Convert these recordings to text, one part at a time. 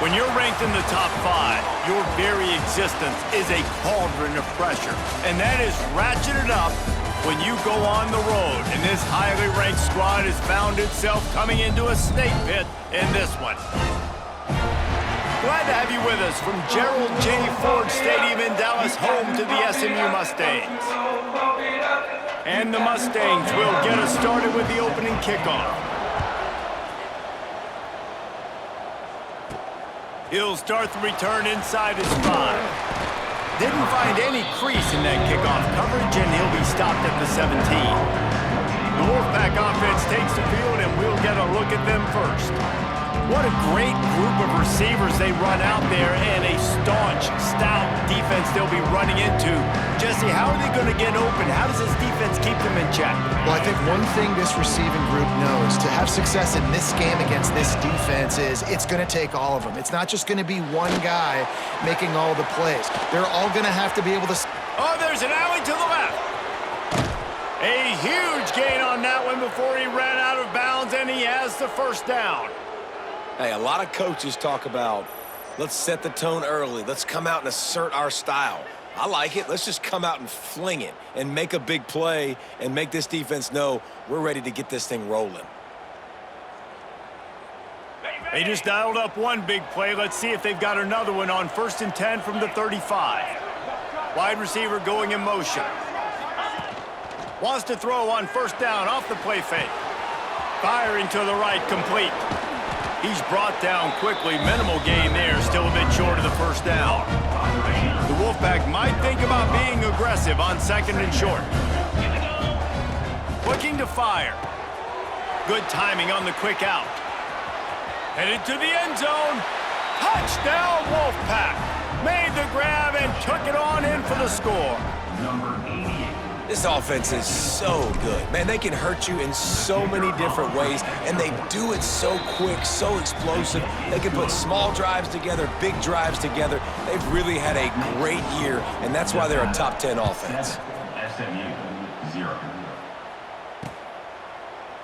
When you're ranked in the top 5, your very existence is a cauldron of pressure. And that is ratcheted up when you go on the road. And this highly ranked squad has found itself coming into a snake pit in this one. Glad to have you with us from Gerald J. Ford Stadium in Dallas, home to the SMU Mustangs. And the Mustangs will get us started with the opening kickoff. He'll start the return inside his 5. Didn't find any crease in that kickoff coverage, and he'll be stopped at the 17. The Wolfpack offense takes the field, and we'll get a look at them first. What a great group of receivers they run out there, and a staunch, stout defense they'll be running into. Jesse, how are they going to get open? How does this defense keep them in check? Well, I think one thing this receiving group knows to have success in this game against this defense is it's going to take all of them. It's not just going to be one guy making all the plays. They're all going to have to be able to... Oh, there's an alley to the left. A huge gain on that one before he ran out of bounds, and he has the first down. Hey, a lot of coaches talk about, let's set the tone early. Let's come out and assert our style. I like it. Let's just come out and fling it and make a big play and make this defense know we're ready to get this thing rolling. They just dialed up one big play. Let's see if they've got another one on 1st and 10 from the 35. Wide receiver going in motion. Wants to throw on 1st down off the play fake. Firing to the right, complete. He's brought down quickly. Minimal gain there, still a bit short of the 1st down. The Wolfpack might think about being aggressive on 2nd and short. Looking to fire. Good timing on the quick out. Headed to the end zone. Touchdown, Wolfpack. Made the grab and took it on in for the score. This offense is so good. Man, they can hurt you in so many different ways, and they do it so quick, so explosive. They can put small drives together, big drives together. They've really had a great year, and that's why they're a top 10 offense. SMU, 0.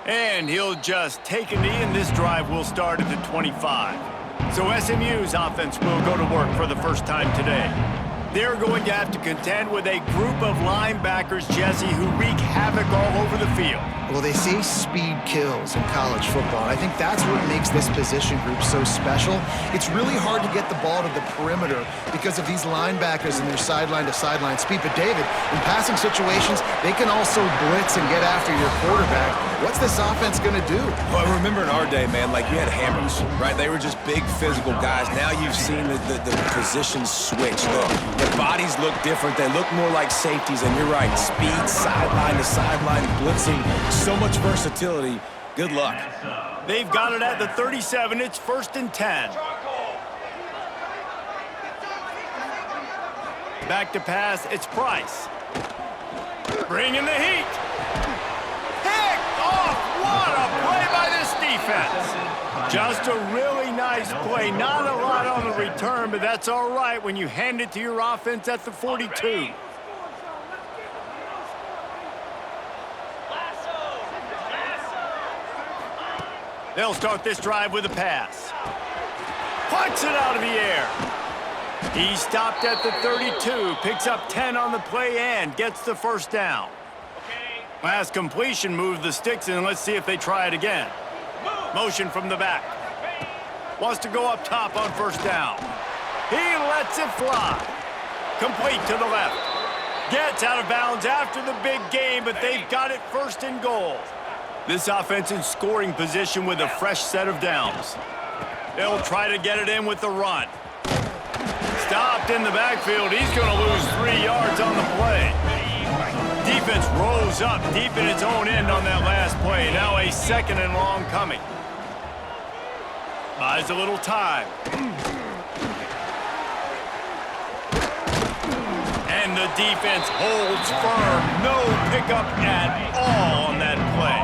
And he'll just take a knee, and this drive will start at the 25. So SMU's offense will go to work for the first time today. They're going to have to contend with a group of linebackers, Jesse, who wreak havoc all over the field. Well, they say speed kills in college football. I think that's what makes this position group so special. It's really hard to get the ball to the perimeter because of these linebackers and their sideline-to-sideline speed. But, David, in passing situations, they can also blitz and get after your quarterback. What's this offense going to do? Well, I remember in our day, man, like you had hammers, right? They were just big physical guys. Now you've seen the positions switch. Their bodies look different. They look more like safeties, and you're right. Speed, sideline to sideline, blitzing. So much versatility. Good luck. They've got it at the 37. It's 1st and 10. Back to pass. It's Price. Bringing the heat. Picked off. What a play by this defense. Just a really nice play. Not a lot on the return, but that's all right when you hand it to your offense at the 42. They'll start this drive with a pass. Punts it out of the air. He stopped at the 32, picks up 10 on the play and gets the 1st down. Last completion moved the sticks in. Let's see if they try it again. Motion from the back. Wants to go up top on 1st down. He lets it fly. Complete to the left. Gets out of bounds after the big game, but they've got it 1st and goal. This offense in scoring position with a fresh set of downs. They'll try to get it in with the run. Stopped in the backfield. He's going to lose 3 yards on the play. Defense rose up deep in its own end on that last play. Now a 2nd and long coming. Buys a little time. And the defense holds firm. No pickup at all on that play.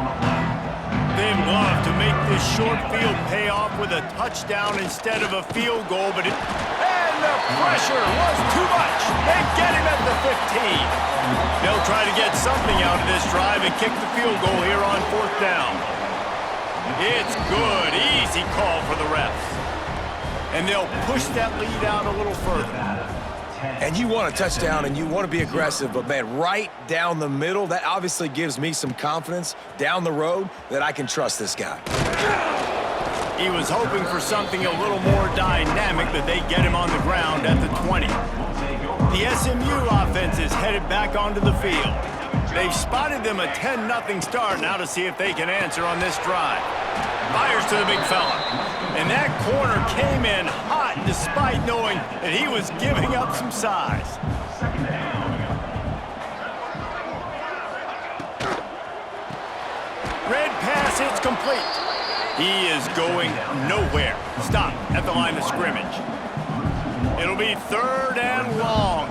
They'd love to make this short field pay off with a touchdown instead of a field goal, but and the pressure was too much. They get him at the 15. They'll try to get something out of this drive and kick the field goal here on 4th down. It's good. Easy call for the refs. and they'll push that lead out a little further. And you want a touchdown and you want to be aggressive, but man, right down the middle, that obviously gives me some confidence down the road that I can trust this guy. He was hoping for something a little more dynamic, but they get him on the ground at the 20. The SMU offense is headed back onto the field. They've spotted them a 10-0 start. Now to see if they can answer on this drive. Fires to the big fella. And that corner came in hot despite knowing that he was giving up some size. Red pass, it's complete. He is going nowhere. Stop at the line of scrimmage. It'll be 3rd and long.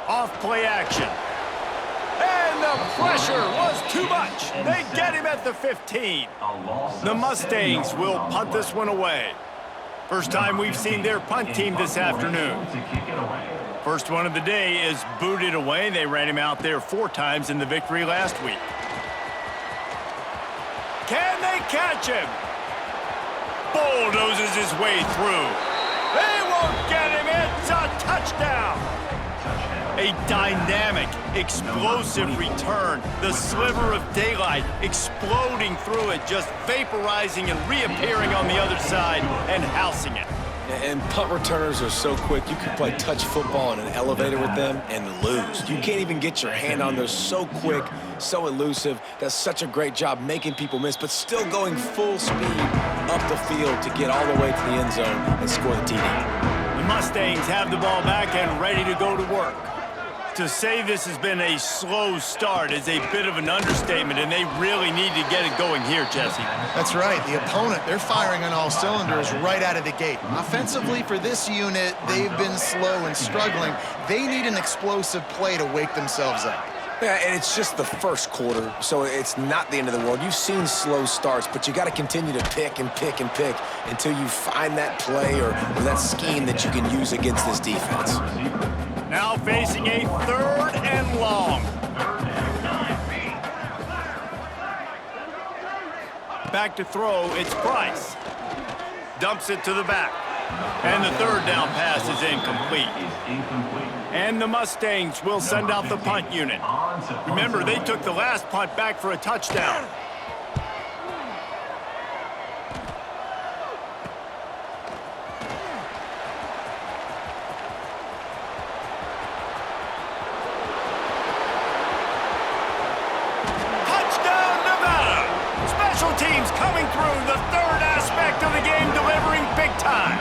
Off play action. And the pressure was too much. They get him at the 15. The Mustangs will punt this one away. First time we've seen their punt team this afternoon. First one of the day is booted away. They ran him out there 4 times in the victory last week. Can they catch him? Bulldozes his way through. They won't get him. It's a touchdown. A dynamic, explosive return. The sliver of daylight exploding through it, just vaporizing and reappearing on the other side and housing it. And punt returners are so quick, you can play touch football in an elevator with them and lose. You can't even get your hand on those. So quick, so elusive, does such a great job making people miss, but still going full speed up the field to get all the way to the end zone and score the TD. The Mustangs have the ball back and ready to go to work. To say this has been a slow start is a bit of an understatement, and they really need to get it going here, Jesse. That's right. The opponent, they're firing on all cylinders right out of the gate. Offensively, for this unit, they've been slow and struggling. They need an explosive play to wake themselves up. Yeah, and it's just the first quarter, so it's not the end of the world. You've seen slow starts, but you got to continue to pick and pick and pick until you find that play or that scheme that you can use against this defense. Now facing a 3rd and long. Back to throw, it's Price. Dumps it to the back. And the 3rd down pass is incomplete. And the Mustangs will send out the punt unit. Remember, they took the last punt back for a touchdown. Teams coming through, the 3rd aspect of the game, delivering big time.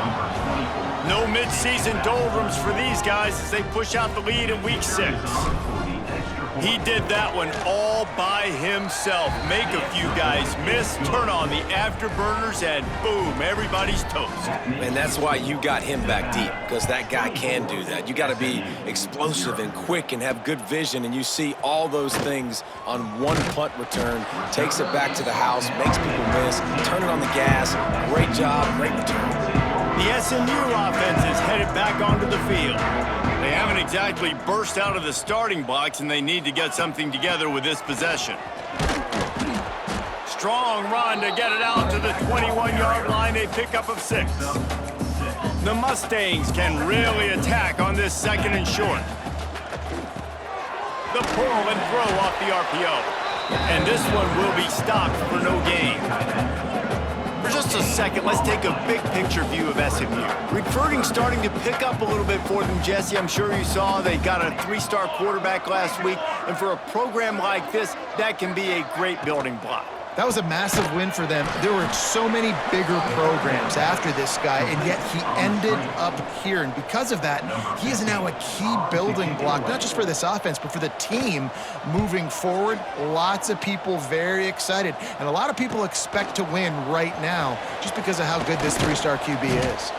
No mid-season doldrums for these guys as they push out the lead in week 6. He did that one all by himself. Make a few guys miss, turn on the afterburners, and boom, everybody's toast. And that's why you got him back deep, because that guy can do that. You got to be explosive and quick and have good vision, and you see all those things on one punt return. Takes it back to the house, makes people miss, turning on the gas. Great job, great return. The SMU offense is headed back onto the field. They haven't exactly burst out of the starting blocks, and they need to get something together with this possession. Strong run to get it out to the 21-yard line, a pickup of 6. The Mustangs can really attack on this 2nd and short. The pull and throw off the RPO. And this one will be stopped for no gain. For just a second, let's take a big picture view of SMU. Recruiting starting to pick up a little bit for them, Jesse. I'm sure you saw they got a 3-star quarterback last week. And for a program like this, that can be a great building block. That was a massive win for them. There were so many bigger programs after this guy, and yet he ended up here. And because of that, he is now a key building block, not just for this offense, but for the team moving forward. Lots of people very excited. And a lot of people expect to win right now just because of how good this 3-star QB is.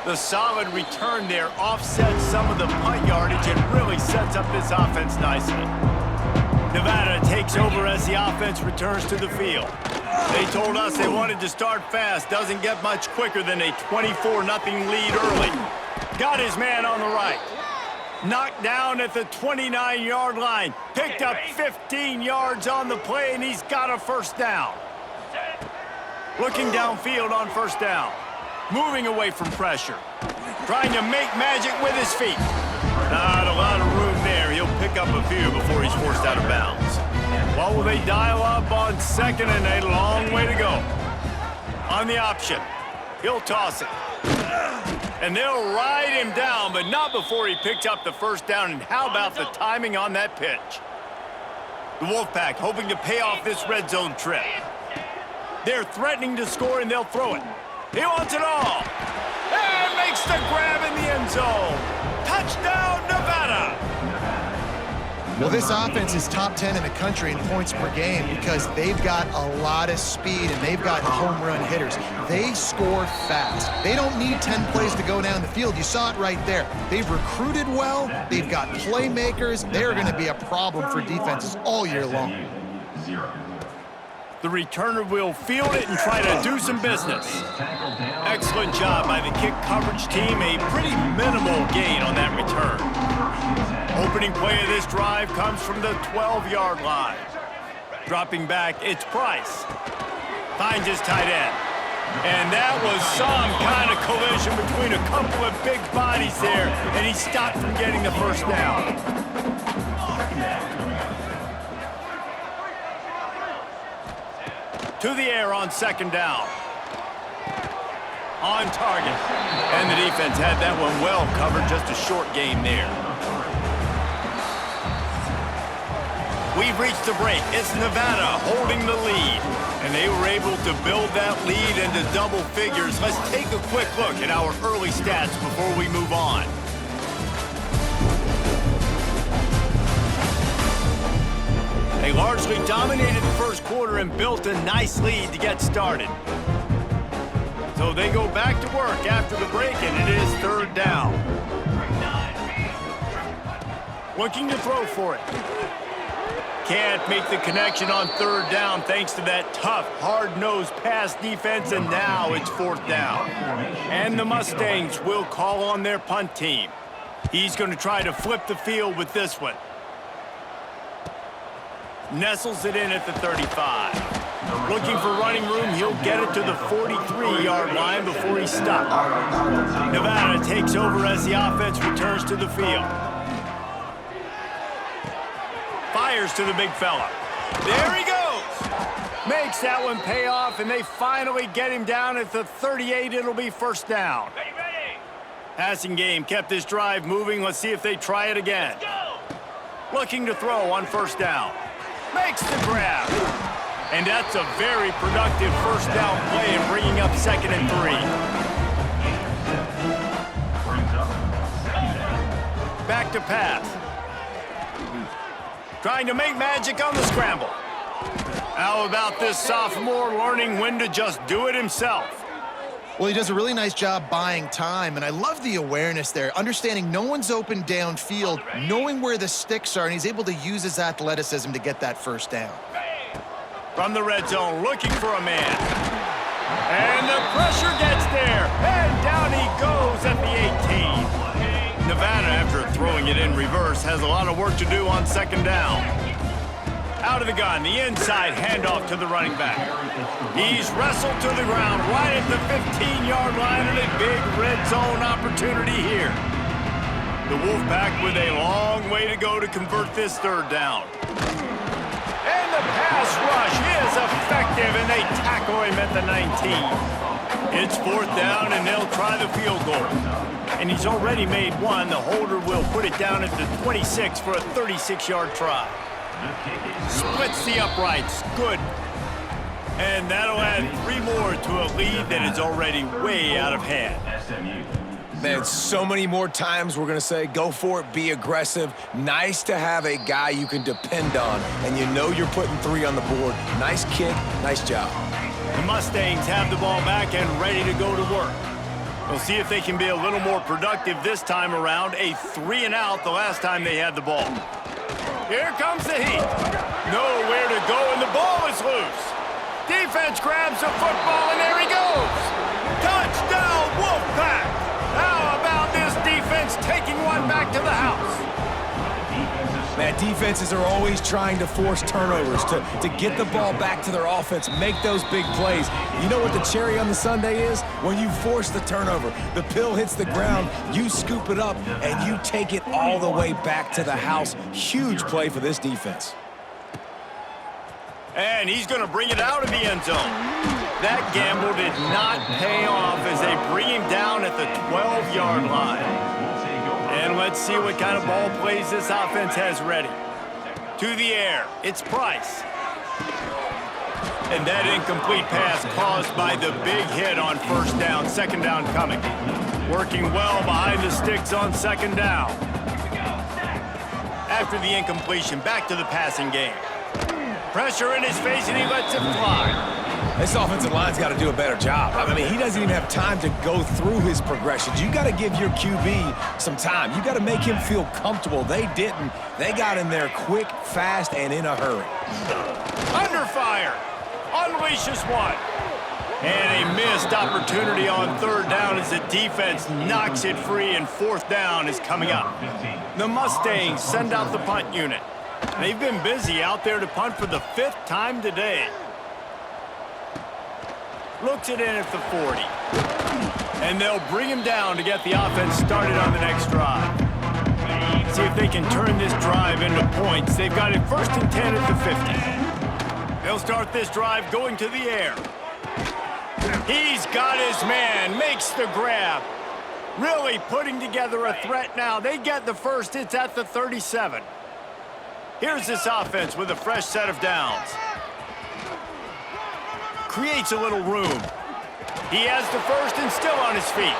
The solid return there offsets some of the punt yardage and really sets up this offense nicely. Nevada takes over as the offense returns to the field. They told us they wanted to start fast. Doesn't get much quicker than a 24-0 lead early. Got his man on the right. Knocked down at the 29-yard line. Picked up 15 yards on the play, and he's got a 1st down. Looking downfield on first down. Moving away from pressure. Trying to make magic with his feet. Not a lot of room there. He'll pick up a few before he's forced out of bounds. What will they dial up on second and a long way to go? On the option, he'll toss it. And they'll ride him down, but not before he picks up the first down. And how about the timing on that pitch? The Wolfpack hoping to pay off this red zone trip. They're threatening to score, and they'll throw it. He wants it all. And makes the grab in the end zone. Touchdown, Nevada! Well, this offense is top 10 in the country in points per game because they've got a lot of speed and they've got home run hitters. They score fast. They don't need 10 plays to go down the field. You saw it right there. They've recruited well. They've got playmakers. They're going to be a problem for defenses all year long. 0. The returner will field it and try to do some business. Excellent job by the kick coverage team. A pretty minimal gain on that return. Opening play of this drive comes from the 12-yard line. Dropping back, it's Price. Finds his tight end. And that was some kind of collision between a couple of big bodies there, and he stopped from getting the first down. To the air on second down. On target. And the defense had that one well covered, just a short game there. We've reached the break. It's Nevada holding the lead. And they were able to build that lead into double figures. Let's take a quick look at our early stats before we move on. They largely dominated the first quarter and built a nice lead to get started. So they go back to work after the break, and it is third down. Looking to throw for it. Can't make the connection on third down thanks to that tough, hard-nosed pass defense, and now it's fourth down. And the Mustangs will call on their punt team. He's going to try to flip the field with this one. Nestles it in at the 35. Looking for running room, he'll get it to the 43-yard line before he's stopped. Nevada takes over as the offense returns to the field. Fires to the big fella. There he goes! Makes that one pay off, and they finally get him down at the 38. It'll be first down. Passing game kept this drive moving. Let's see if they try it again. Looking to throw on first down. Makes the grab. And that's a very productive first down play in bringing up second and 3. Back to pass. Trying to make magic on the scramble. How about this sophomore learning when to just do it himself? Well, he does a really nice job buying time, and I love the awareness there, understanding no one's open downfield, knowing where the sticks are, and he's able to use his athleticism to get that first down. From the red zone, looking for a man. And the pressure gets there, and down he goes at the 18. Nevada, after throwing it in reverse, has a lot of work to do on second down. Out of the gun, the inside handoff to the running back. He's wrestled to the ground right at the 15-yard line, and a big red zone opportunity here. The Wolfpack with a long way to go to convert this third down. And the pass rush is effective, and they tackle him at the 19. It's fourth down, and they'll try the field goal. And he's already made one. The holder will put it down at the 26 for a 36-yard try. Splits the uprights. Good. And that'll add 3 more to a lead that is already way out of hand. SMU. Man, so many more times we're going to say, go for it, be aggressive. Nice to have a guy you can depend on, and you know you're putting 3 on the board. Nice kick, nice job. The Mustangs have the ball back and ready to go to work. We'll see if they can be a little more productive this time around. A 3 and out the last time they had the ball. Here comes the heat. Nowhere to go, and the ball is loose. Defense grabs the football, and there he goes. Touchdown, Wolfpack. How about this defense taking one back to the house? Man, defenses are always trying to force turnovers to get the ball back to their offense, make those big plays. You know what the cherry on the sundae is? When you force the turnover, the pill hits the ground, you scoop it up, and you take it all the way back to the house. Huge play for this defense. And he's going to bring it out of the end zone. That gamble did not pay off as they bring him down at the 12-yard line. And let's see what kind of ball plays this offense has ready. To the air, it's Price. And that incomplete pass caused by the big hit on first down, second down coming. Working well behind the sticks on second down. After the incompletion, back to the passing game. Pressure in his face, and he lets it fly. This offensive line's got to do a better job. I mean, he doesn't even have time to go through his progressions. You got to give your QB some time. You got to make him feel comfortable. They didn't. They got in there quick, fast, and in a hurry. Under fire. Unleashes one. And a missed opportunity on third down as the defense knocks it free, and fourth down is coming up. The Mustangs send out the punt unit. They've been busy out there to punt for the 5th time today. Looks it in at the 40. And they'll bring him down to get the offense started on the next drive. See if they can turn this drive into points. They've got it 1st and 10 at the 50. They'll start this drive going to the air. He's got his man, makes the grab. Really putting together a threat now. They get the first, it's at the 37. Here's this offense with a fresh set of downs. Creates a little room. He has the first and still on his feet.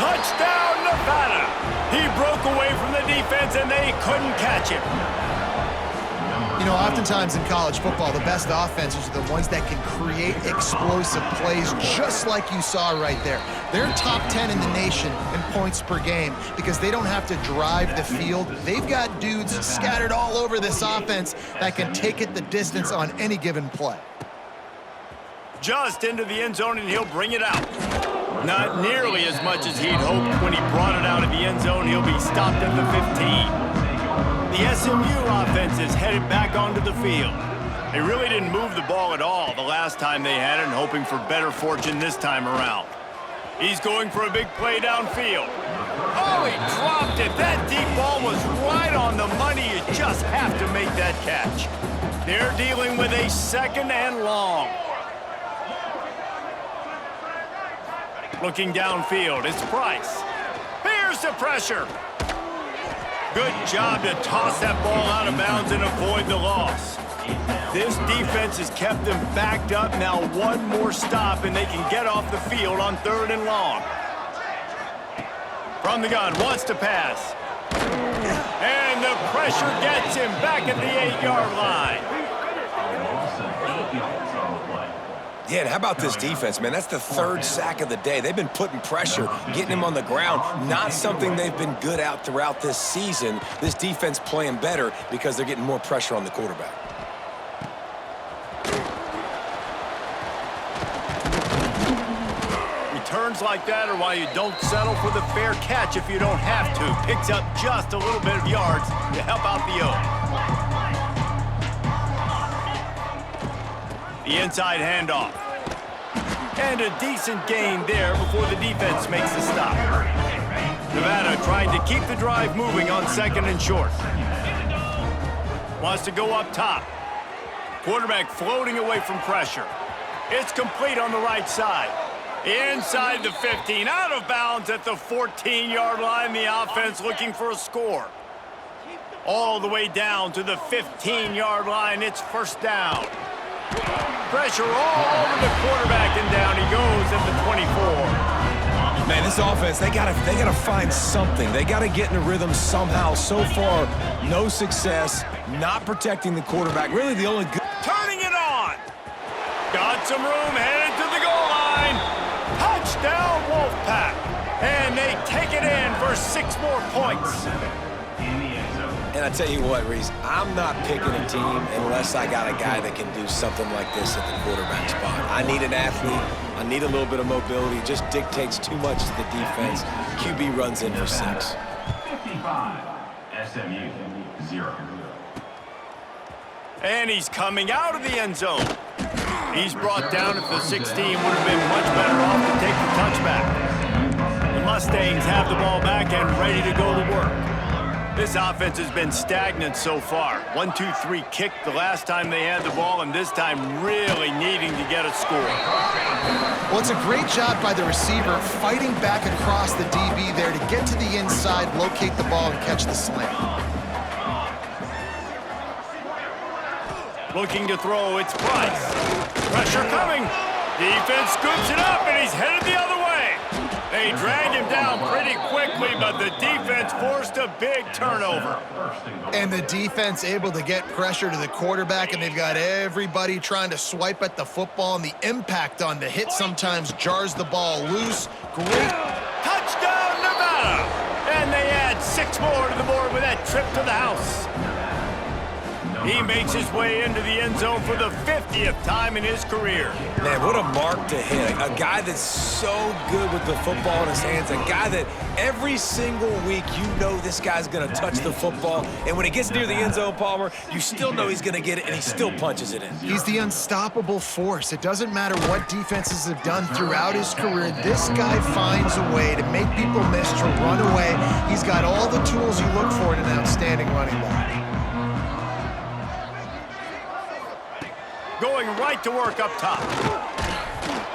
Touchdown, Nevada! He broke away from the defense and they couldn't catch him. You know, oftentimes in college football, the best offenses are the ones that can create explosive plays just like you saw right there. They're top 10 in the nation in points per game because they don't have to drive the field. They've got dudes scattered all over this offense that can take it the distance on any given play. Just into the end zone, and he'll bring it out. Not nearly as much as he'd hoped when he brought it out of the end zone. He'll be stopped at the 15. The SMU offense is headed back onto the field. They really didn't move the ball at all the last time they had it, and hoping for better fortune this time around. He's going for a big play downfield. Oh, he dropped it. That deep ball was right on the money. You just have to make that catch. They're dealing with a 2nd and long. Looking downfield, it's Price. Here's the pressure. Good job to toss that ball out of bounds and avoid the loss. This defense has kept them backed up. Now one more stop and they can get off the field on 3rd and long. From the gun, wants to pass. And the pressure gets him back at the 8-yard line. Yeah, and how about this defense, man? That's the 3rd sack of the day. They've been putting pressure, getting him on the ground. Not something they've been good at throughout this season. This defense playing better because they're getting more pressure on the quarterback. Returns like that are why you don't settle for the fair catch if you don't have to. Picks up just a little bit of yards to help out the O. The inside handoff. And a decent gain there before the defense makes the stop. Nevada trying to keep the drive moving on 2nd and short. Wants to go up top. Quarterback floating away from pressure. It's complete on the right side. Inside the 15, out of bounds at the 14-yard line. The offense looking for a score. All the way down to the 15-yard line. It's 1st down. Pressure all over the quarterback, and down he goes at the 24. Man, this offense, they gotta find something. They gotta get in a rhythm somehow. So far, no success, not protecting the quarterback. Really the only good... Turning it on. Got some room, headed to the goal line. Touchdown, Wolfpack. And they take it in for 6 more points. And I tell you what, Reese, I'm not picking a team unless I got a guy that can do something like this at the quarterback spot. I need an athlete. I need a little bit of mobility. It just dictates too much to the defense. QB runs in for 6. SMU 0. And he's coming out of the end zone. He's brought down at the 16. Would have been much better off to take the touchback. The Mustangs have the ball back and ready to go to work. This offense has been stagnant so far. 1-2-3 kick the last time they had the ball, and this time really needing to get a score. Well, it's a great job by the receiver fighting back across the DB there to get to the inside, locate the ball, and catch the slant. Looking to throw, it's Price. Pressure coming. Defense scoops it up, and he's headed the other way. They drag him down pretty quickly, but the defense forced a big turnover. And the defense able to get pressure to the quarterback, and they've got everybody trying to swipe at the football, and the impact on the hit sometimes jars the ball loose. Great. Touchdown, Nevada! And they add 6 more to the board with that trip to the house. He makes his way into the end zone for the 50th time in his career. Man, what a mark to hit. A guy that's so good with the football in his hands. A guy that every single week you know this guy's going to touch the football. And when he gets near the end zone, Palmer, you still know he's going to get it, and he still punches it in. He's the unstoppable force. It doesn't matter what defenses have done throughout his career. This guy finds a way to make people miss, to run away. He's got all the tools you look for in an outstanding running back. Going right to work up top.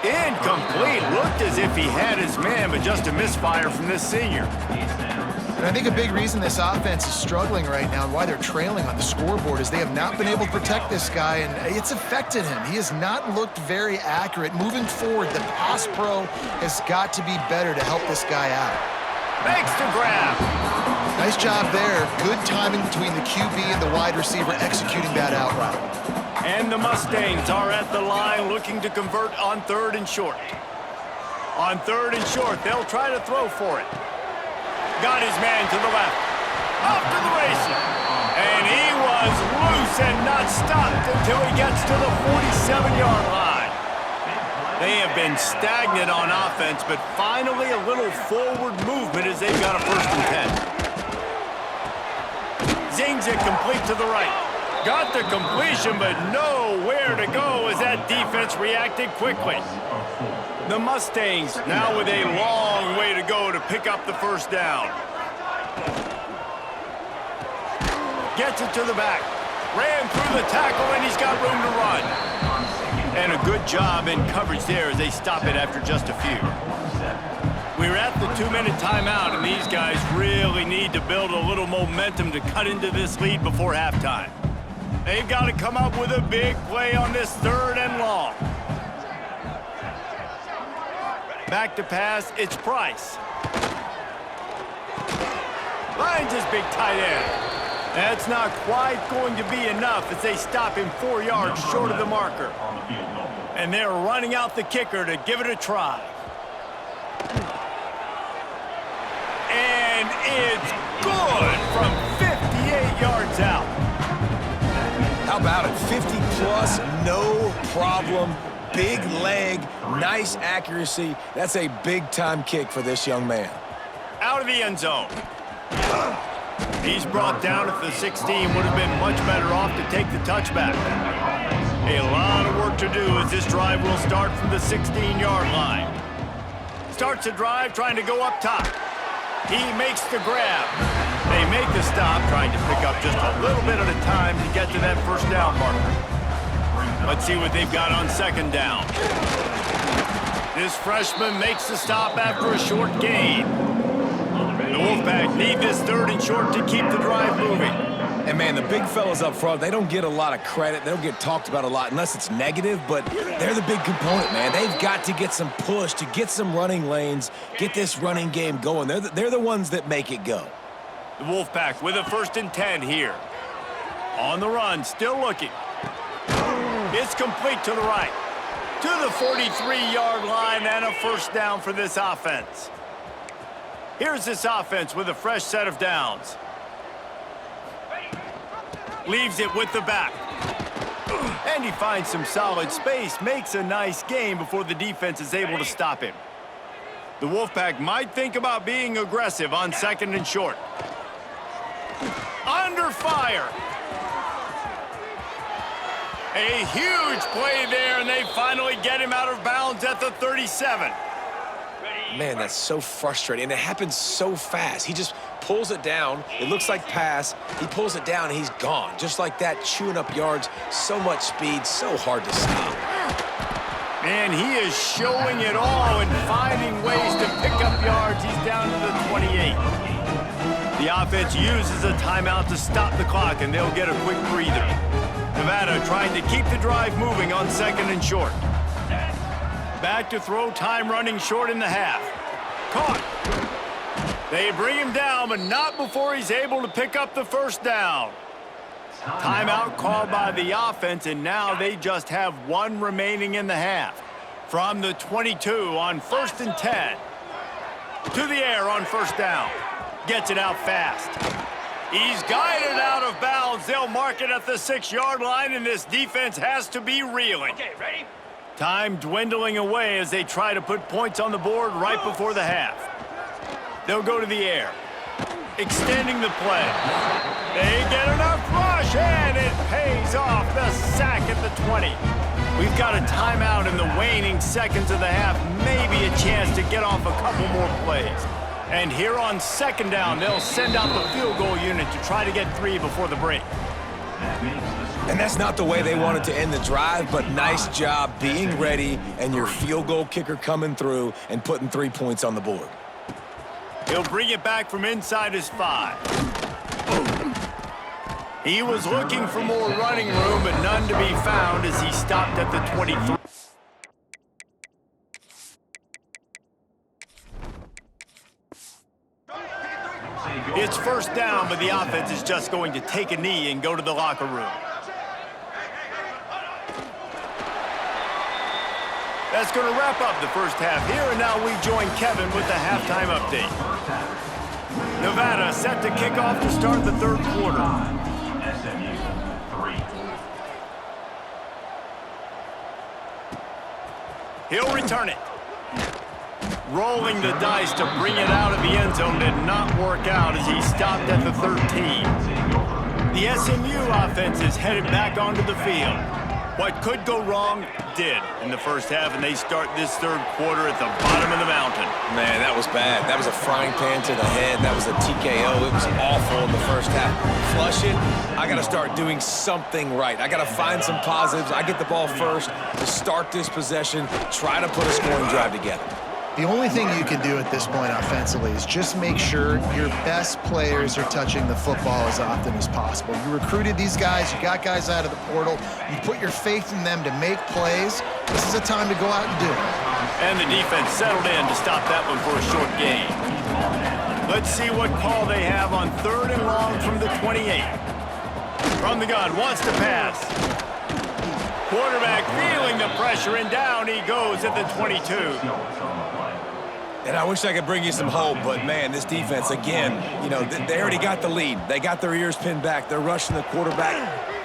Incomplete. Looked as if he had his man, but just a misfire from this senior. And I think a big reason this offense is struggling right now and why they're trailing on the scoreboard is they have not been able to protect this guy, and it's affected him. He has not looked very accurate. Moving forward, the pass pro has got to be better to help this guy out. Makes the grab. Nice job there. Good timing between the QB and the wide receiver executing that out route. And the Mustangs are at the line looking to convert on 3rd and short. On 3rd and short, they'll try to throw for it. Got his man to the left. Off to the races. And he was loose and not stopped until he gets to the 47-yard line. They have been stagnant on offense, but finally a little forward movement as they've got a 1st and 10. Zings it complete to the right. Got the completion, but nowhere to go as that defense reacted quickly. The Mustangs now with a long way to go to pick up the 1st down. Gets it to the back. Ran through the tackle, and he's got room to run. And a good job in coverage there as they stop it after just a few. We're at the 2-minute timeout, and these guys really need to build a little momentum to cut into this lead before halftime. They've got to come up with a big play on this 3rd and long. Back to pass, it's Price. Finds his big tight end. That's not quite going to be enough as they stop him 4 yards short of the marker. And they're running out the kicker to give it a try. And it's good from 58 yards out. How about it? 50-plus, no problem. Big leg, nice accuracy. That's a big-time kick for this young man. Out of the end zone. He's brought down at the 16. Would have been much better off to take the touchback. A lot of work to do as this drive will start from the 16-yard line. Starts the drive trying to go up top. He makes the grab. They make the stop, trying to pick up just a little bit at a time to get to that 1st down marker. Let's see what they've got on 2nd down. This freshman makes the stop after a short gain. The Wolfpack need this 3rd and short to keep the drive moving. And, man, the big fellas up front, they don't get a lot of credit. They don't get talked about a lot unless it's negative, but they're the big component, man. They've got to get some push, to get some running lanes, get this running game going. They're the ones that make it go. The Wolfpack with a 1st and 10 here. On the run, still looking. It's complete to the right. To the 43-yard line and a 1st down for this offense. Here's this offense with a fresh set of downs. Leaves it with the back. And he finds some solid space, makes a nice gain before the defense is able to stop him. The Wolfpack might think about being aggressive on 2nd and short. Under fire. A huge play there, and they finally get him out of bounds at the 37. Man, that's so frustrating, and it happens so fast. He just pulls it down. It looks like pass. He pulls it down, and he's gone. Just like that, chewing up yards. So much speed, so hard to stop. Man, he is showing it all and finding ways to pick up yards. He's down to the 28. The offense uses a timeout to stop the clock, and they'll get a quick breather. Nevada trying to keep the drive moving on 2nd and short. Back to throw, time running short in the half. Caught. They bring him down, but not before he's able to pick up the first down. Timeout called by the offense, and now they just have one remaining in the half. From the 22 on 1st and 10. To the air on 1st down. Gets it out fast. He's guided out of bounds. They'll mark it at the 6-yard line, and this defense has to be reeling. Okay, ready? Time dwindling away as they try to put points on the board right before the half. They'll go to the air. Extending the play. They get enough rush, and it pays off. The sack at the 20. We've got a timeout in the waning seconds of the half. Maybe a chance to get off a couple more plays. And here on 2nd down, they'll send out the field goal unit to try to get 3 before the break. And that's not the way they wanted to end the drive, but nice job being ready and your field goal kicker coming through and putting 3 points on the board. He'll bring it back from inside his 5. He was looking for more running room, but none to be found as he stopped at the 23. It's 1st down, but the offense is just going to take a knee and go to the locker room. That's going to wrap up the first half here, and now we join Kevin with the halftime update. Nevada set to kick off to start the 3rd quarter. SMU 3. He'll return it. Rolling the dice to bring it out of the end zone did not work out as he stopped at the 13. The SMU offense is headed back onto the field. What could go wrong did in the first half, and they start this 3rd quarter at the bottom of the mountain. Man, that was bad. That was a frying pan to the head. That was a TKO. It was awful in the first half. Flush it. I got to start doing something right. I got to find some positives. I get the ball first to start this possession, try to put a scoring drive together. The only thing you can do at this point offensively is just make sure your best players are touching the football as often as possible. You recruited these guys, you got guys out of the portal, you put your faith in them to make plays. This is a time to go out and do it. And the defense settled in to stop that one for a short gain. Let's see what call they have on 3rd and long from the 28. From the gun, wants to pass. Quarterback feeling the pressure, and down he goes at the 22. And I wish I could bring you some hope, but, man, this defense, again, you know, they already got the lead. They got their ears pinned back. They're rushing the quarterback.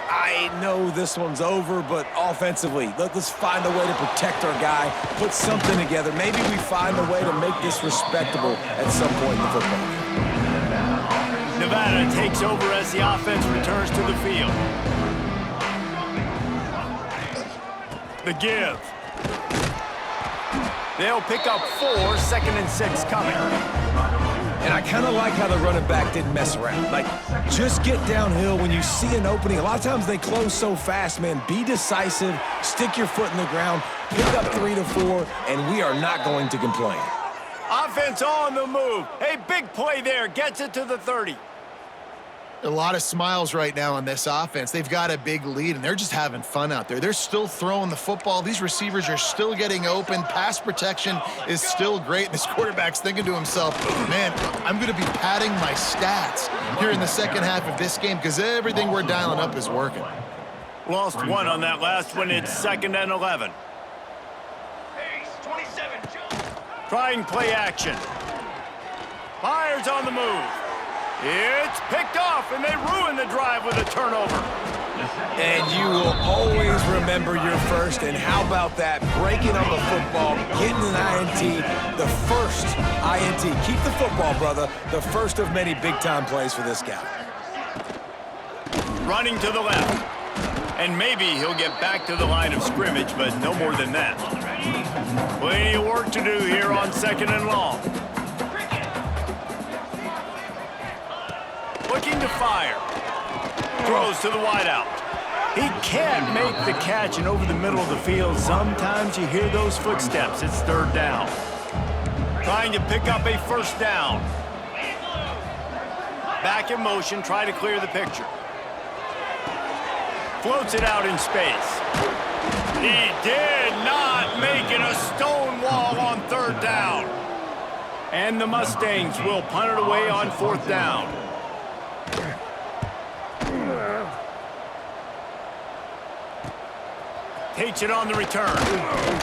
I know this one's over, but offensively, let's find a way to protect our guy, put something together. Maybe we find a way to make this respectable at some point in the football game. Nevada takes over as the offense returns to the field. The give. They'll pick up 4, 2nd and 6 coming. And I kind of like how the running back didn't mess around. Like, just get downhill when you see an opening. A lot of times they close so fast, man. Be decisive, stick your foot in the ground, pick up 3 to 4, and we are not going to complain. Offense on the move. Hey, big play there. Gets it to the 30. A lot of smiles right now on this offense. They've got a big lead, and they're just having fun out there. They're still throwing the football. These receivers are still getting open. Pass protection is still great. This quarterback's thinking to himself, man, I'm going to be padding my stats here in the second half of this game because everything we're dialing up is working. Lost 1 on that last one. It's 2nd and 11. Trying play action. Fires on the move. It's picked off, and they ruin the drive with a turnover. And you will always remember your first, and how about that? Breaking on the football, getting an INT, the first INT. Keep the football, brother. The first of many big-time plays for this guy. running to the left. And maybe he'll get back to the line of scrimmage, but no more than that. Plenty of work to do here on 2nd and long. Looking to fire. Throws to the wideout. He can't make the catch, and over the middle of the field, sometimes you hear those footsteps. It's 3rd down. Trying to pick up a 1st down. Back in motion, try to clear the picture. Floats it out in space. He did not make it a stone wall on 3rd down. And the Mustangs will punt it away on 4th down. Takes it on the return.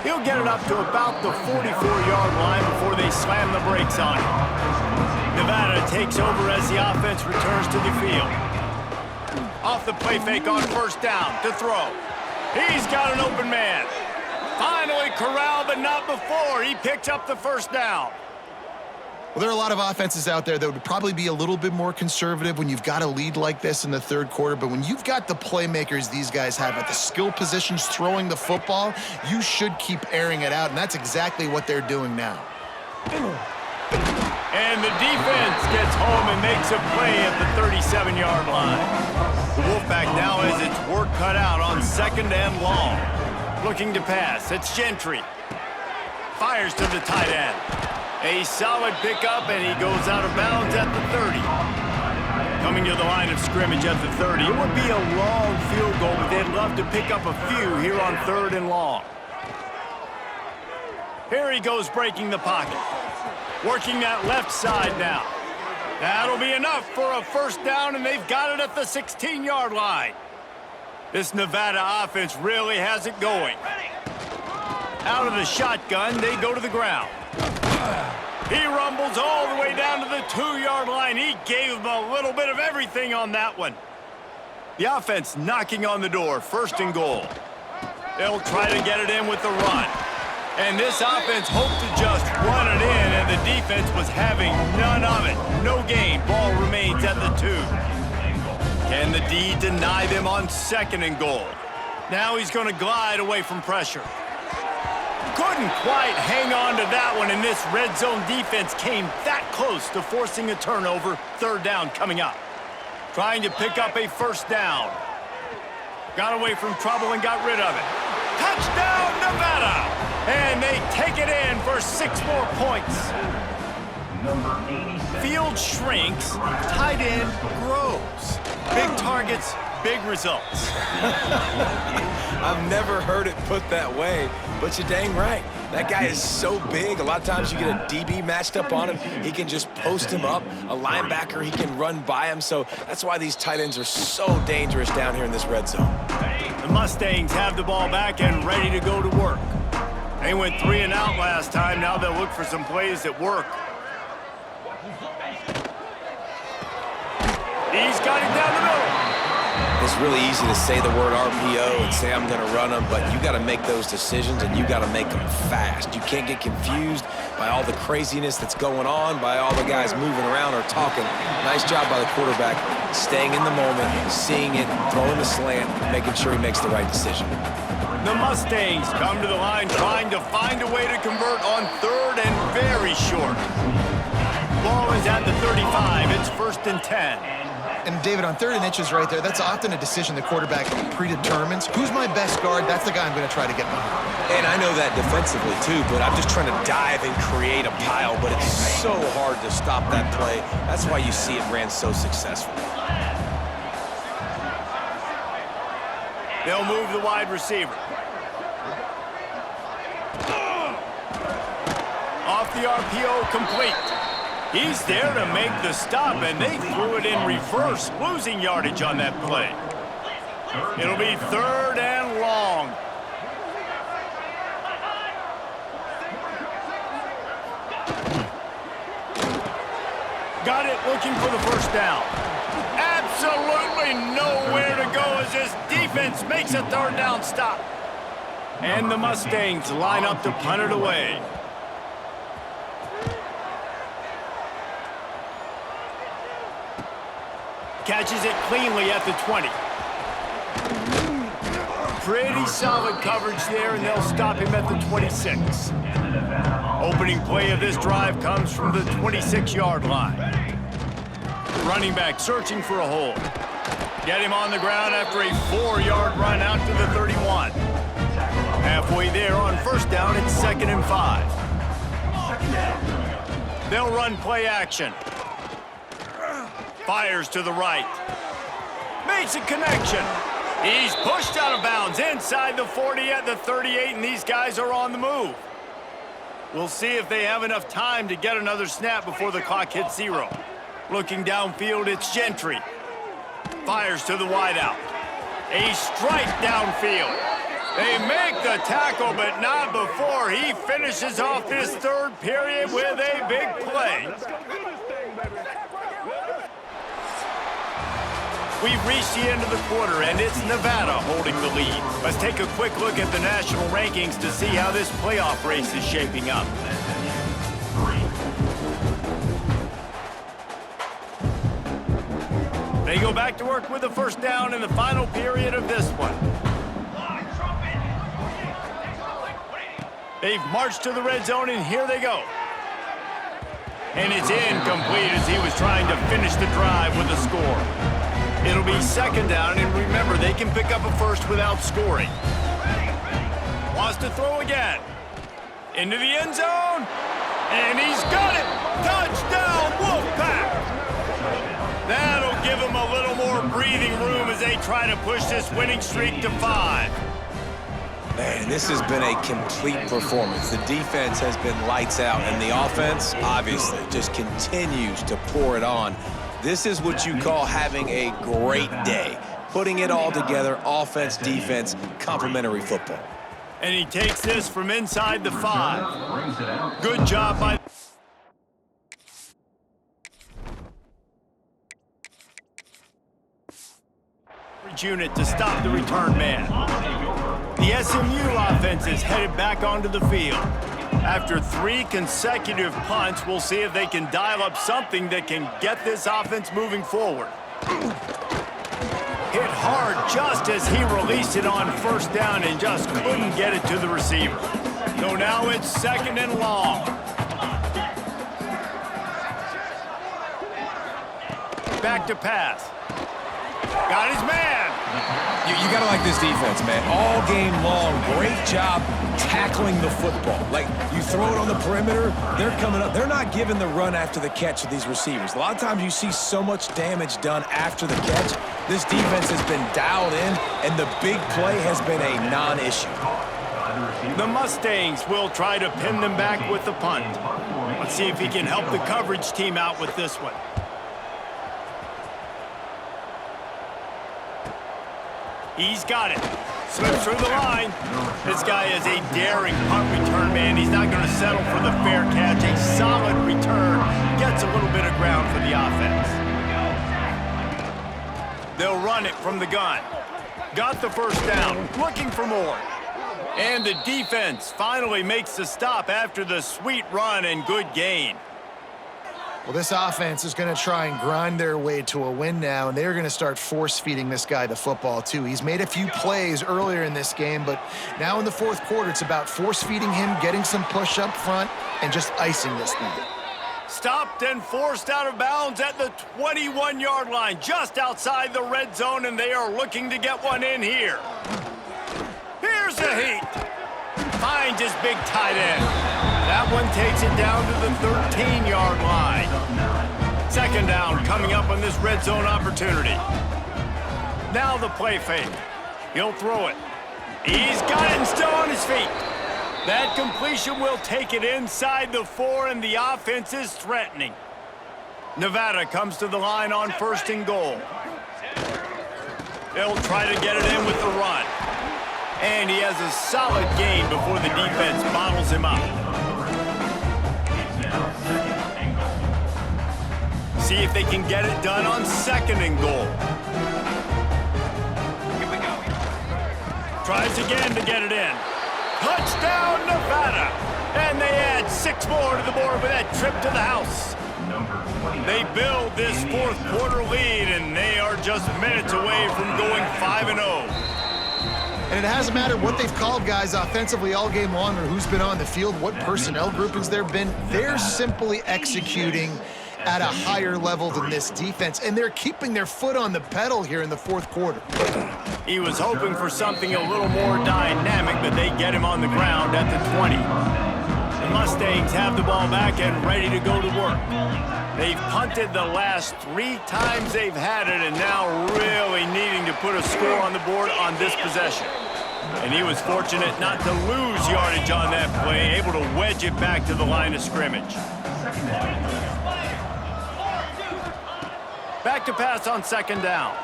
He'll get it up to about the 44-yard line before they slam the brakes on him. Nevada takes over as the offense returns to the field. Off the play fake on 1st down to throw. He's got an open man. Finally corralled, but not before. He picks up the 1st down. Well, there are a lot of offenses out there that would probably be a little bit more conservative when you've got a lead like this in the 3rd quarter, but when you've got the playmakers these guys have at the skill positions throwing the football, you should keep airing it out, and that's exactly what they're doing now. And the defense gets home and makes a play at the 37-yard line. The Wolfpack now has its work cut out on 2nd and long. Looking to pass, it's Gentry. Fires to the tight end. A solid pickup, and he goes out of bounds at the 30. Coming to the line of scrimmage at the 30. It would be a long field goal, but they'd love to pick up a few here on 3rd and long. Here he goes breaking the pocket. Working that left side now. That'll be enough for a 1st down, and they've got it at the 16-yard line. This Nevada offense really has it going. Out of the shotgun, they go to the ground. He rumbles all the way down to the 2-yard line. He gave him a little bit of everything on that one. The offense knocking on the door, 1st and goal. They'll try to get it in with the run. And this offense hoped to just run it in, and the defense was having none of it. No gain. Ball remains at the 2. Can the D deny them on 2nd and goal? Now he's going to glide away from pressure. Couldn't quite hang on to that one, and this red zone defense came that close to forcing a turnover. 3rd down coming up. Trying to pick up a 1st down. Got away from trouble and got rid of it. Touchdown, Nevada! And they take it in for 6 more points. Field shrinks, tight end grows. Big targets, big results. I've never heard it put that way, but you're dang right. That guy is so big. A lot of times you get a DB matched up on him. He can just post him up. A linebacker, he can run by him. So that's why these tight ends are so dangerous down here in this red zone. The Mustangs have the ball back and ready to go to work. They went 3 and out last time. Now they'll look for some plays that work. He's got it down the middle. It's really easy to say the word RPO and say I'm going to run them, but you got to make those decisions and you got to make them fast. You can't get confused by all the craziness that's going on, by all the guys moving around or talking. Nice job by the quarterback, staying in the moment, seeing it, throwing the slant, making sure he makes the right decision. The Mustangs come to the line trying to find a way to convert on 3rd and very short. Ball is at the 35. It's 1st and 10. And David, on 3rd and inches right there, that's often a decision the quarterback predetermines. Who's my best guard? That's the guy I'm going to try to get behind. And I know that defensively too, but I'm just trying to dive and create a pile, but it's so hard to stop that play. That's why you see it ran so successfully. They'll move the wide receiver. Off the RPO, complete. He's there to make the stop, and they threw it in reverse, losing yardage on that play. It'll be 3rd and long. Got it, looking for the 1st down. Absolutely nowhere to go as this defense makes a 3rd down stop. And the Mustangs line up to punt it away. Catches it cleanly at the 20. pretty solid coverage there, and they'll stop him at the 26. Opening play of this drive comes from the 26-yard line. Running back searching for a hole. Get him on the ground after a 4-yard run out to the 31. Halfway there on first down, it's 2nd and 5. They'll run play action. Fires to the right. Makes a connection. He's pushed out of bounds inside the 40 at the 38, and these guys are on the move. We'll see if they have enough time to get another snap before the clock hits 0. Looking downfield, it's Gentry. Fires to the wideout. A strike downfield. They make the tackle, but not before he finishes off this third period with a big play. We've reached the end of the quarter, and it's Nevada holding the lead. Let's take a quick look at the national rankings to see how this playoff race is shaping up. They go back to work with the first down in the final period of this one. They've marched to the red zone, and here they go. And it's incomplete as he was trying to finish the drive with a score. It'll be 2nd down, and remember, they can pick up a first without scoring. Wants to throw again. Into the end zone, and he's got it! Touchdown, Wolfpack! That'll give them a little more breathing room as they try to push this winning streak to 5. Man, this has been a complete performance. The defense has been lights out, and the offense, obviously, just continues to pour it on. This is what you call having a great day. Putting it all together, offense, defense, complementary football. And he takes this from inside the 5. Good job by... unit to stop the return man. The SMU offense is headed back onto the field. After 3 consecutive punts, we'll see if they can dial up something that can get this offense moving forward. Hit hard just as he released it on first down and just couldn't get it to the receiver. So now it's 2nd and long. Back to pass. Got his man. You got to like this defense, man. All game long, great job tackling the football. Like, you throw it on the perimeter, they're coming up. They're not giving the run after the catch of these receivers. A lot of times you see so much damage done after the catch. This defense has been dialed in, and the big play has been a non-issue. The Mustangs will try to pin them back with the punt. Let's see if he can help the coverage team out with this one. He's got it. Slips through the line. This guy is a daring punt return man. He's not going to settle for the fair catch. A solid return. Gets a little bit of ground for the offense. They'll run it from the gun. Got the first down. Looking for more. And the defense finally makes the stop after the sweet run and good gain. Well, this offense is going to try and grind their way to a win now, and they're going to start force-feeding this guy the football, too. He's made a few plays earlier in this game, but now in the fourth quarter, it's about force-feeding him, getting some push up front, and just icing this thing. Stopped and forced out of bounds at the 21-yard line, just outside the red zone, and they are looking to get one in here. Here's the heat. Finds his big tight end. That one takes it down to the 13-yard line. 2nd down coming up on this red zone opportunity. Now the play fake. He'll throw it. He's got it and still on his feet. That completion will take it inside the 4, and the offense is threatening. Nevada comes to the line on 1st and goal. They'll try to get it in with the run. And he has a solid gain before the defense bottles him up. See if they can get it done on 2nd and goal. Here we go. Tries again to get it in. Touchdown, Nevada! And they add 6 more to the board with that trip to the house. They build this 4th quarter lead, and they are just minutes away from going 5-0. And it hasn't mattered what they've called guys offensively all game long or who's been on the field, what personnel groupings there have been. They're simply executing at a higher level than this defense, and they're keeping their foot on the pedal here in the fourth quarter. He was hoping for something a little more dynamic, but they get him on the ground at the 20. The Mustangs have the ball back and ready to go to work. They've punted the last 3 times they've had it, and now really needing to put a score on the board on this possession. And he was fortunate not to lose yardage on that play, able to wedge it back to the line of scrimmage. Back to pass on second down.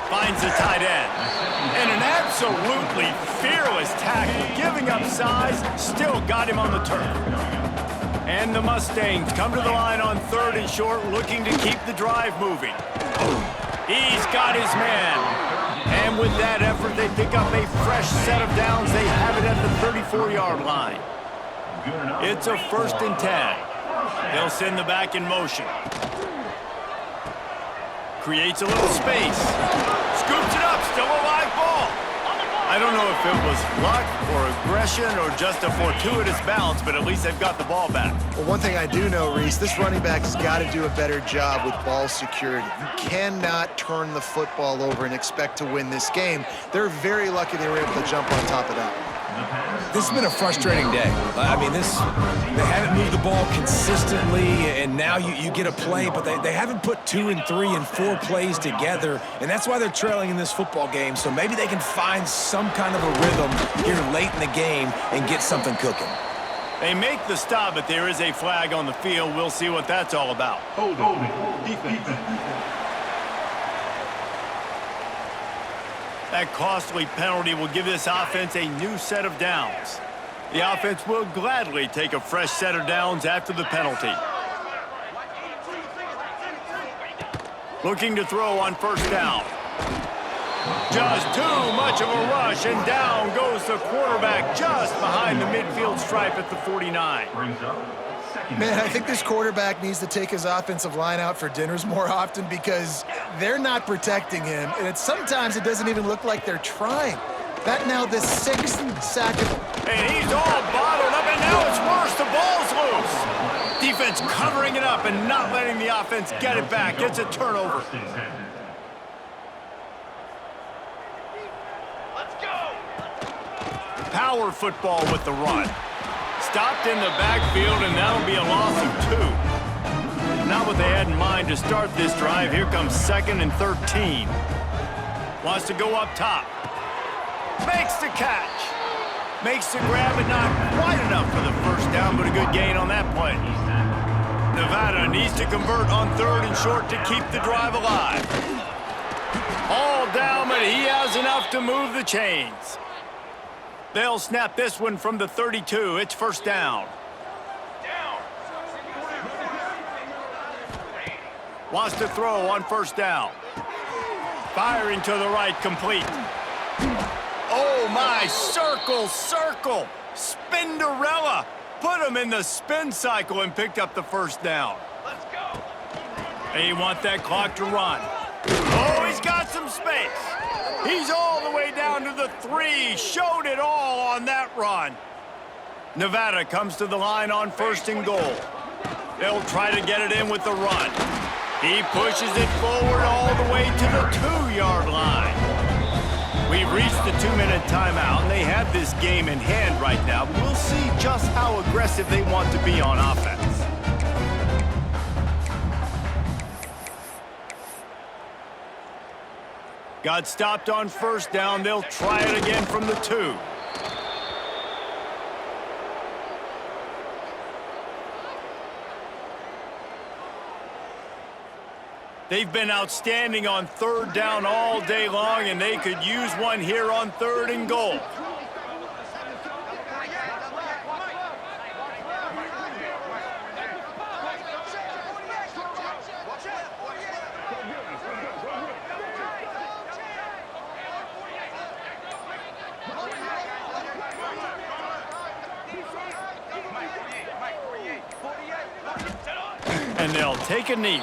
Finds the tight end. And an absolutely fearless tackle, giving up size, still got him on the turf. And the Mustangs come to the line on 3rd and short, looking to keep the drive moving. He's got his man. And with that effort, they pick up a fresh set of downs. They have it at the 34-yard line. It's a 1st and 10. They'll send the back in motion. Creates a little space. Scoops it up, still a live ball. I don't know if it was luck or aggression or just a fortuitous bounce, but at least they've got the ball back. Well, one thing I do know, Reese, this running back has got to do a better job with ball security. You cannot turn the football over and expect to win this game. They're very lucky they were able to jump on top of that. This has been a frustrating day. I mean, they haven't moved the ball consistently, and now you get a play, but they haven't put 2 and 3 and 4 plays together, and that's why they're trailing in this football game. So maybe they can find some kind of a rhythm here late in the game and get something cooking. They make the stop, but there is a flag on the field. We'll see what that's all about. Holding. Defense. That costly penalty will give this offense a new set of downs. The offense will gladly take a fresh set of downs after the penalty. Looking to throw on 1st down. Just too much of a rush, and down goes the quarterback just behind the midfield stripe at the 49. Man, I think this quarterback needs to take his offensive line out for dinners more often because they're not protecting him, and sometimes it doesn't even look like they're trying. That now the 6th sack. And he's all bottled up, and now it's worse. The ball's loose. Defense covering it up and not letting the offense get it back. It's a turnover. Let's go. Power football with the run. Stopped in the backfield, and that'll be a loss of 2. Not what they had in mind to start this drive. Here comes 2nd and 13. Wants to go up top. Makes the catch. Makes the grab, and not quite enough for the 1st down, but a good gain on that play. Nevada needs to convert on 3rd and short to keep the drive alive. All down, but he has enough to move the chains. They'll snap this one from the 32. It's 1st down. Wants to throw on 1st down. Firing to the right, complete. Oh, my, circle. Spinderella. Put him in the spin cycle and picked up the 1st down. Let's go. They want that clock to run. Oh, he's got some space. He's all the way down to the 3. Showed it all on that run. Nevada comes to the line on 1st and goal. They'll try to get it in with the run. He pushes it forward all the way to the 2-yard line. We've reached the 2-minute timeout, and they have this game in hand right now. We'll see just how aggressive they want to be on offense. Got stopped on 1st down. They'll try it again from the 2. They've been outstanding on 3rd down all day long, and they could use one here on 3rd and goal. And they'll take a knee.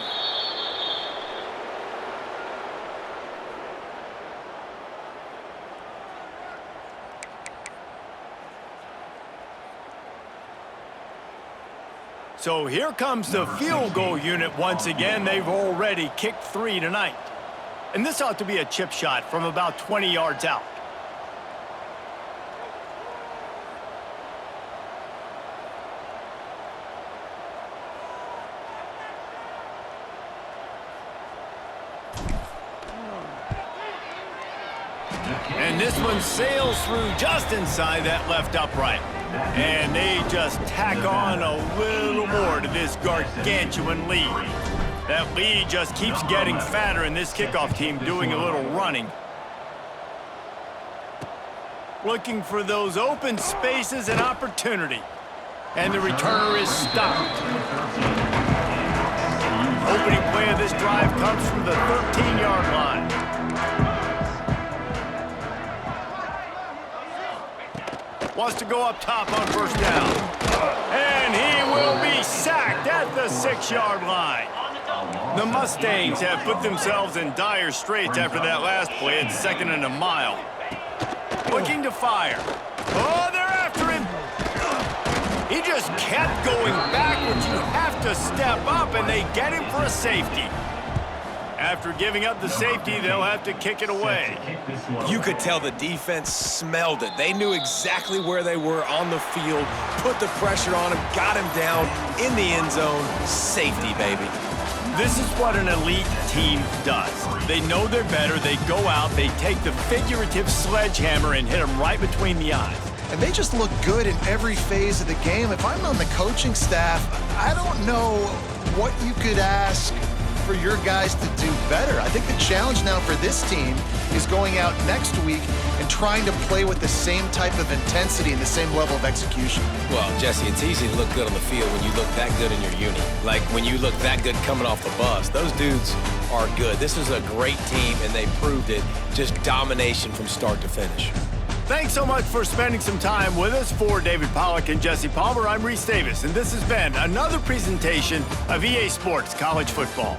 So here comes the field goal unit once again. They've already kicked 3 tonight. And this ought to be a chip shot from about 20 yards out. And this one sails through just inside that left upright. And they just tack on a little more to this gargantuan lead. That lead just keeps getting fatter, and this kickoff team doing a little running. Looking for those open spaces and opportunity. And the returner is stopped. Opening play of this drive comes from the 13-yard line. Wants to go up top on first down. And he will be sacked at the 6-yard line. The Mustangs have put themselves in dire straits after that last play. It's 2nd and a mile. Looking to fire. Oh, they're after him. He just kept going backwards. You have to step up, and they get him for a safety. After giving up the safety, they'll have to kick it away. You could tell the defense smelled it. They knew exactly where they were on the field, put the pressure on him, got him down in the end zone. Safety, baby. This is what an elite team does. They know they're better. They go out, they take the figurative sledgehammer and hit them right between the eyes. And they just look good in every phase of the game. If I'm on the coaching staff, I don't know what you could ask for your guys to do better. I think the challenge now for this team is going out next week and trying to play with the same type of intensity and the same level of execution. Well, Jesse, it's easy to look good on the field when you look that good in your uni. Like when you look that good coming off the bus. Those dudes are good. This is a great team, and they proved it. Just domination from start to finish. Thanks so much for spending some time with us. For David Pollack and Jesse Palmer, I'm Reese Davis, and this has been another presentation of EA Sports College Football.